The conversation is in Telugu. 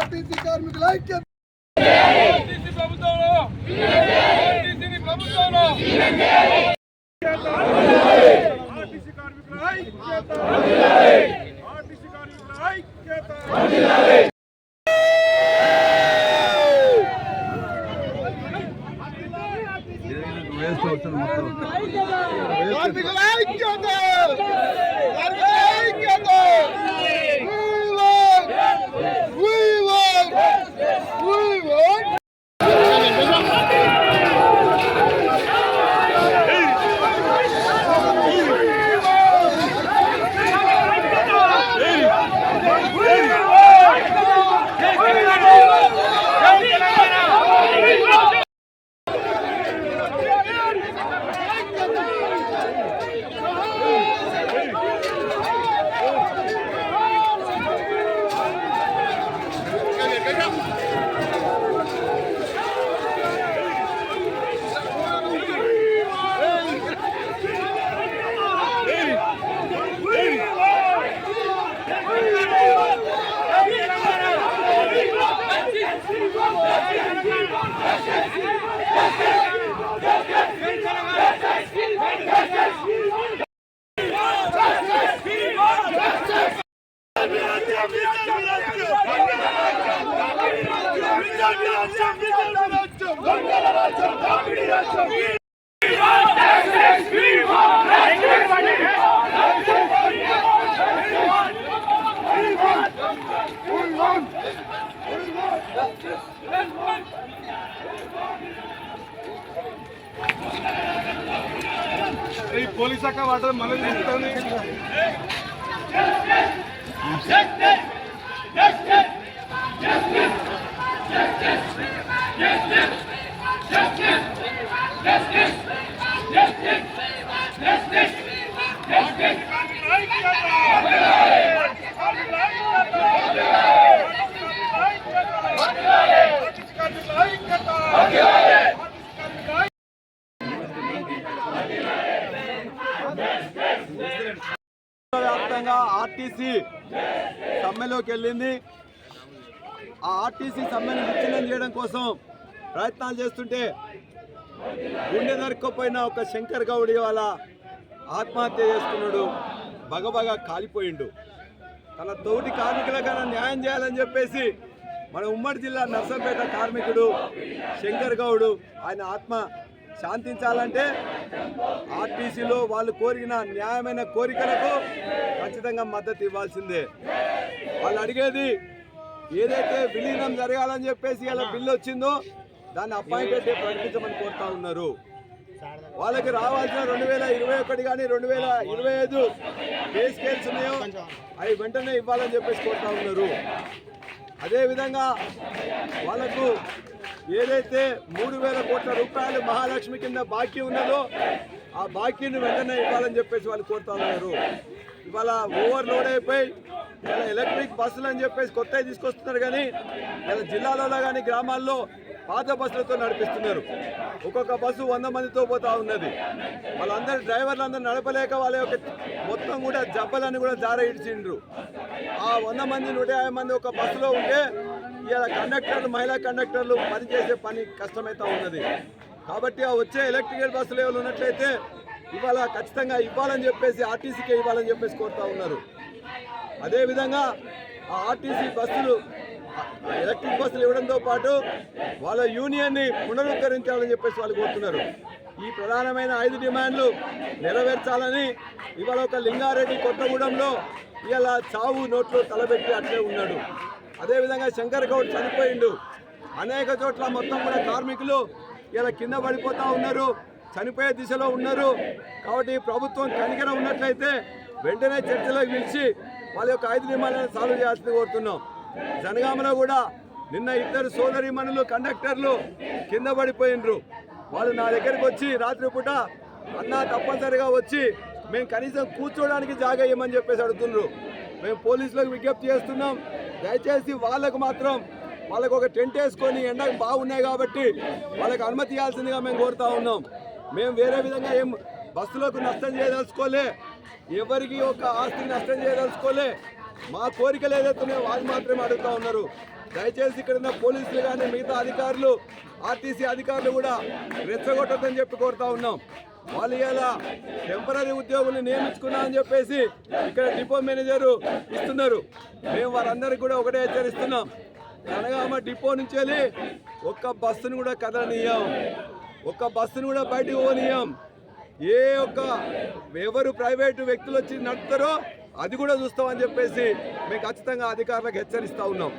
ఆర్టీసీ కార్మికుల ఐక్యత పోలీస్ శాఖ వాటర్ మళ్ళీ తీసుకొని వ్యాప్తంగా ఆర్టీసీ సమ్మెలోకి వెళ్ళింది. ఆ ఆర్టీసీ సమ్మెను విచ్ఛిన్నం చేయడం కోసం ప్రయత్నాలు చేస్తుంటే గుండె నరుక్కుపోయిన ఒక శంకర్ గౌడ్ వాళ్ళ ఆత్మహత్య చేసుకున్నాడు. బగబగా కాలిపోయిండు. తన తోటి కార్మికులకైనా న్యాయం చేయాలని చెప్పేసి మన ఉమ్మడి జిల్లా నర్సంపేట కార్మికుడు శంకర్ గౌడ్ ఆయన ఆత్మ శాంతించాలంటే ఆర్టీసీలో వాళ్ళు కోరిన న్యాయమైన కోరికలకు ఖచ్చితంగా మద్దతు ఇవ్వాల్సిందే. వాళ్ళు అడిగేది ఏదైతే విలీనం జరగాలని చెప్పేసి ఇలా బిల్లు వచ్చిందో దాన్ని అపాయింటెడ్ డే ప్రకటించమని కోరుతా ఉన్నారు. వాళ్ళకి రావాల్సిన 2021 కానీ 2025 పే స్కేల్స్ ఉన్నాయో అవి వెంటనే ఇవ్వాలని చెప్పేసి కోరుతా ఉన్నారు. అదేవిధంగా వాళ్ళకు ఏదైతే 3,000 కోట్ల రూపాయలు మహాలక్ష్మి కింద బాకీ ఉన్నదో ఆ బాకీని వెంటనే ఇవ్వాలని చెప్పేసి వాళ్ళు కోరుతా ఉన్నారు. ఇవాళ ఓవర్లోడ్ అయిపోయి ఇలా ఎలక్ట్రిక్ బస్సులు అని చెప్పేసి కొత్తవి తీసుకొస్తున్నారు. కానీ ఇలా జిల్లాలలో కానీ గ్రామాల్లో పాత బస్సులతో నడిపిస్తున్నారు. ఒక్కొక్క బస్సు 100 మందితో పోతా ఉన్నది. వాళ్ళందరూ డ్రైవర్లు అందరూ నడపలేక వాళ్ళ యొక్క మొత్తం కూడా జబ్బలన్నీ కూడా జార ఇడ్చిండ్రు. ఆ 100 మంది 150 మంది ఒక బస్సులో ఉంటే ఇలా కండక్టర్లు మహిళా కండక్టర్లు పనిచేసే పని కష్టమవుతూ ఉన్నది. కాబట్టి ఆ వచ్చే ఎలక్ట్రికల్ బస్సులు ఏమైనా ఉన్నట్లయితే ఇవాళ ఖచ్చితంగా ఇవ్వాలని చెప్పేసి ఆర్టీసీకే ఇవ్వాలని చెప్పేసి కోరుతా ఉన్నారు. అదేవిధంగా ఆ ఆర్టీసీ బస్సులు ఎలక్ట్రిక్ బస్సులు ఇవ్వడంతో పాటు వాళ్ళ యూనియన్ని పునరుద్ధరించాలని చెప్పేసి వాళ్ళు కోరుతున్నారు. ఈ ప్రధానమైన 5 డిమాండ్లు నెరవేర్చాలని ఇవాళ ఒక లింగారెడ్డి కొత్తగూడెంలో ఇవాళ చావు నోట్లో తలబెట్టి అట్లే ఉన్నాడు. అదేవిధంగా శంకర్ గౌడ్ చనిపోయిండు. అనేక చోట్ల మొత్తం కూడా కార్మికులు ఇలా కింద పడిపోతూ ఉన్నారు, చనిపోయే దిశలో ఉన్నారు. కాబట్టి ప్రభుత్వం కనికరం ఉన్నట్లయితే వెంటనే చర్చలోకి పిలిచి వాళ్ళ యొక్క 5 డిమాండ్లను సాల్వ్ చేయాల్సింది కోరుతున్నాం. జనగామలో కూడా నిన్న 2 సోదరీమణులు కండక్టర్లు కింద పడిపోయినరు. వాళ్ళు నా దగ్గరికి వచ్చి రాత్రిపూట అన్నా తప్పనిసరిగా వచ్చి మేము కనీసం కూర్చోడానికి జాగా ఇవ్వమని చెప్పేసి అడుగుతున్నారు. మేము పోలీసులకు విజ్ఞప్తి చేస్తున్నాం, దయచేసి వాళ్ళకు మాత్రం వాళ్ళకు ఒక టెంట్ వేసుకొని ఎండకు బాగున్నాయి కాబట్టి వాళ్ళకి అనుమతి ఇవ్వాల్సిందిగా మేము కోరుతా ఉన్నాం. మేము వేరే విధంగా ఏం బస్సులకు నష్టం చేయదలుచుకోలే, ఎవరికి ఒక ఆస్తికి నష్టం చేయదలుచుకోలే. మా కోరికలు ఏదైతున్నాయో వాళ్ళు మాత్రమే అడుగుతా ఉన్నారు. దయచేసి ఇక్కడ ఉన్న పోలీసులు కానీ మిగతా అధికారులు, ఆర్టీసీ అధికారులు కూడా రెచ్చగొట్టదని చెప్పి కోరుతా ఉన్నాం. వాళ్ళు ఇలా టెంపరీ ఉద్యోగులు నియమించుకున్నా అని చెప్పేసి ఇక్కడ డిపో మేనేజరు ఇస్తున్నారు. మేము వారందరికీ కూడా ఒకటే హెచ్చరిస్తున్నాం, జనగామ డిపో నుంచి వెళ్ళి ఒక్క బస్సును కూడా కదలనీయం, ఒక్క బస్సును కూడా బయటకు పోనీయం. ఎవరు ప్రైవేటు వ్యక్తులు వచ్చి నడుపుతారో అది కూడా చూస్తామని చెప్పేసి మేము ఖచ్చితంగా అధికారులకు హెచ్చరిస్తూ ఉన్నాం.